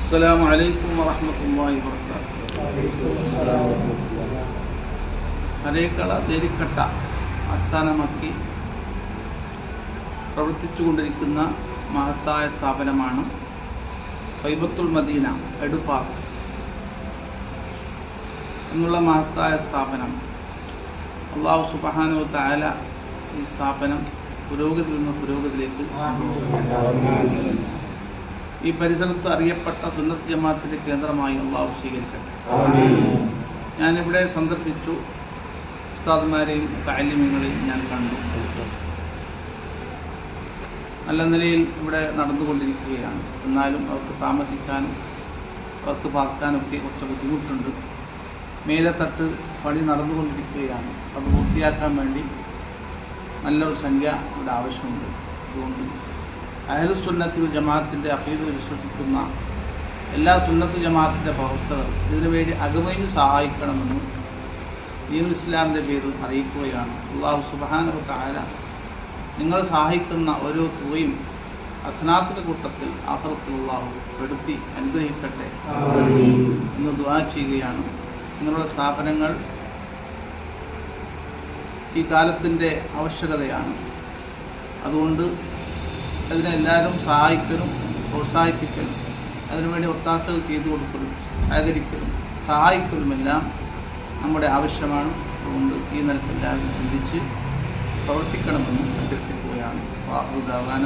السلام عليكم ورحمة الله وبركاته. ഹരേക്കള ദേരിക്കട്ട ആസ്ഥാനമാക്കി പ്രവർത്തിച്ചുകൊണ്ടിരിക്കുന്ന മഹത്തായ സ്ഥാപനമാണ് ഫൈബത്തുൽ മദീന എഡുപാർക്ക് എന്നുള്ള മഹത്തായ സ്ഥാപനം. അല്ലാഹു സുബ്ഹാനഹു വ തആല ഈ സ്ഥാപനം പുരോഗതിയിൽ നിന്ന് പുരോഗതിയിലേക്ക് ഈ പരിസരത്ത് അറിയപ്പെട്ട സുന്നത്ത് ജമാഅത്തിന്റെ കേന്ദ്രമായി അല്ലാഹു സ്വീകരിക്കട്ടെ. ഞാനിവിടെ സന്ദർശിച്ചു, ഉസ്താദുമാരെയും തഅലീമികളെയും ഞാൻ കണ്ടു. നല്ല നിലയിൽ ഇവിടെ നടന്നുകൊണ്ടിരിക്കുകയാണ്. എന്നാലും അവർക്ക് താമസിക്കാനും അവർക്ക് പാർക്കാനൊക്കെ കുറച്ച് ബുദ്ധിമുട്ടുണ്ട്. മേലത്തട്ട് പണി നടന്നുകൊണ്ടിരിക്കുകയാണ്. അത് പൂർത്തിയാക്കാൻ വേണ്ടി നല്ലൊരു സംഖ്യ ഇവിടെ ആവശ്യമുണ്ട്. അതുകൊണ്ട് അഹ്ലുസ് സുന്നത്തി വൽ ജമാഅത്തിൻ്റെ അഖീദ വിശ്വസിക്കുന്ന എല്ലാ സുന്നത്ത് ജമാഅത്തിൻ്റെ പ്രവർത്തകർ ഇതിനുവേണ്ടി അകമഴിഞ്ഞ് സഹായിക്കണമെന്ന് ദീനുൽ ഇസ്ലാമിൻ്റെ പേരിൽ അറിയിക്കുകയാണ്. അല്ലാഹു സുബ്ഹാനഹു വ തആല നിങ്ങൾ സഹായിക്കുന്ന ഓരോ തുകയും ഹസനാത്തിന്റെ കൂട്ടത്തിൽ ആഖിറത്തിൽ അല്ലാഹു പെടുത്തി അനുഗ്രഹിക്കട്ടെ എന്ന് ദുആ ചെയ്യുകയാണ്. നിങ്ങളുടെ സ്ഥാപനങ്ങൾ ഈ കാലത്തിൻ്റെ ആവശ്യകതയാണ്. അതുകൊണ്ട് അതിനെല്ലാവരും സഹായിക്കലും പ്രോത്സാഹിപ്പിക്കലും അതിനുവേണ്ടി ഒത്താശകൾ ചെയ്തു കൊടുക്കലും സഹകരിക്കലും സഹായിക്കലുമെല്ലാം നമ്മുടെ ആവശ്യമാണ്. അതുകൊണ്ട് ഈ നിലയ്ക്ക് എല്ലാവരും ചിന്തിച്ച് പ്രവർത്തിക്കണമെന്ന് അഭ്യർത്ഥിക്കുകയാണ്. വാഹുദാന.